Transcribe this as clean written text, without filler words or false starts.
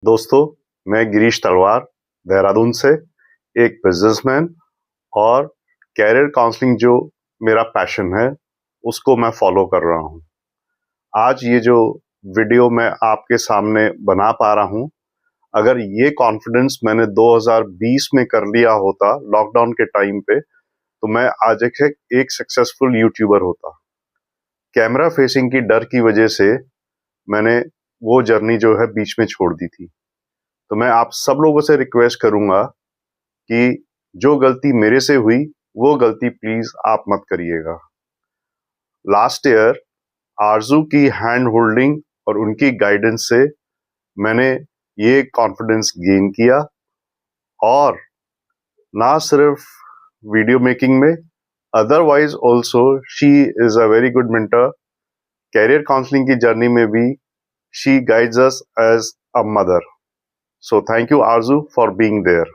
दोस्तों, मैं गिरीश तलवार देहरादून से एक बिजनेसमैन और कैरियर काउंसलिंग जो मेरा पैशन है उसको मैं फॉलो कर रहा हूँ। आज ये जो वीडियो मैं आपके सामने बना पा रहा हूँ, अगर ये कॉन्फिडेंस मैंने 2020 में कर लिया होता लॉकडाउन के टाइम पे, तो मैं आज एक सक्सेसफुल यूट्यूबर होता। कैमरा फेसिंग की डर की वजह से मैंने वो जर्नी जो है बीच में छोड़ दी थी। तो मैं आप सब लोगों से रिक्वेस्ट करूंगा कि जो गलती मेरे से हुई वो गलती प्लीज आप मत करिएगा। लास्ट ईयर आरजू की हैंड होल्डिंग और उनकी गाइडेंस से मैंने ये कॉन्फिडेंस गेन किया और ना सिर्फ वीडियो मेकिंग में, otherwise also she is a very good mentor. Career counselling की जर्नी में भी she guides us as a mother. So thank you Arzoo for being there.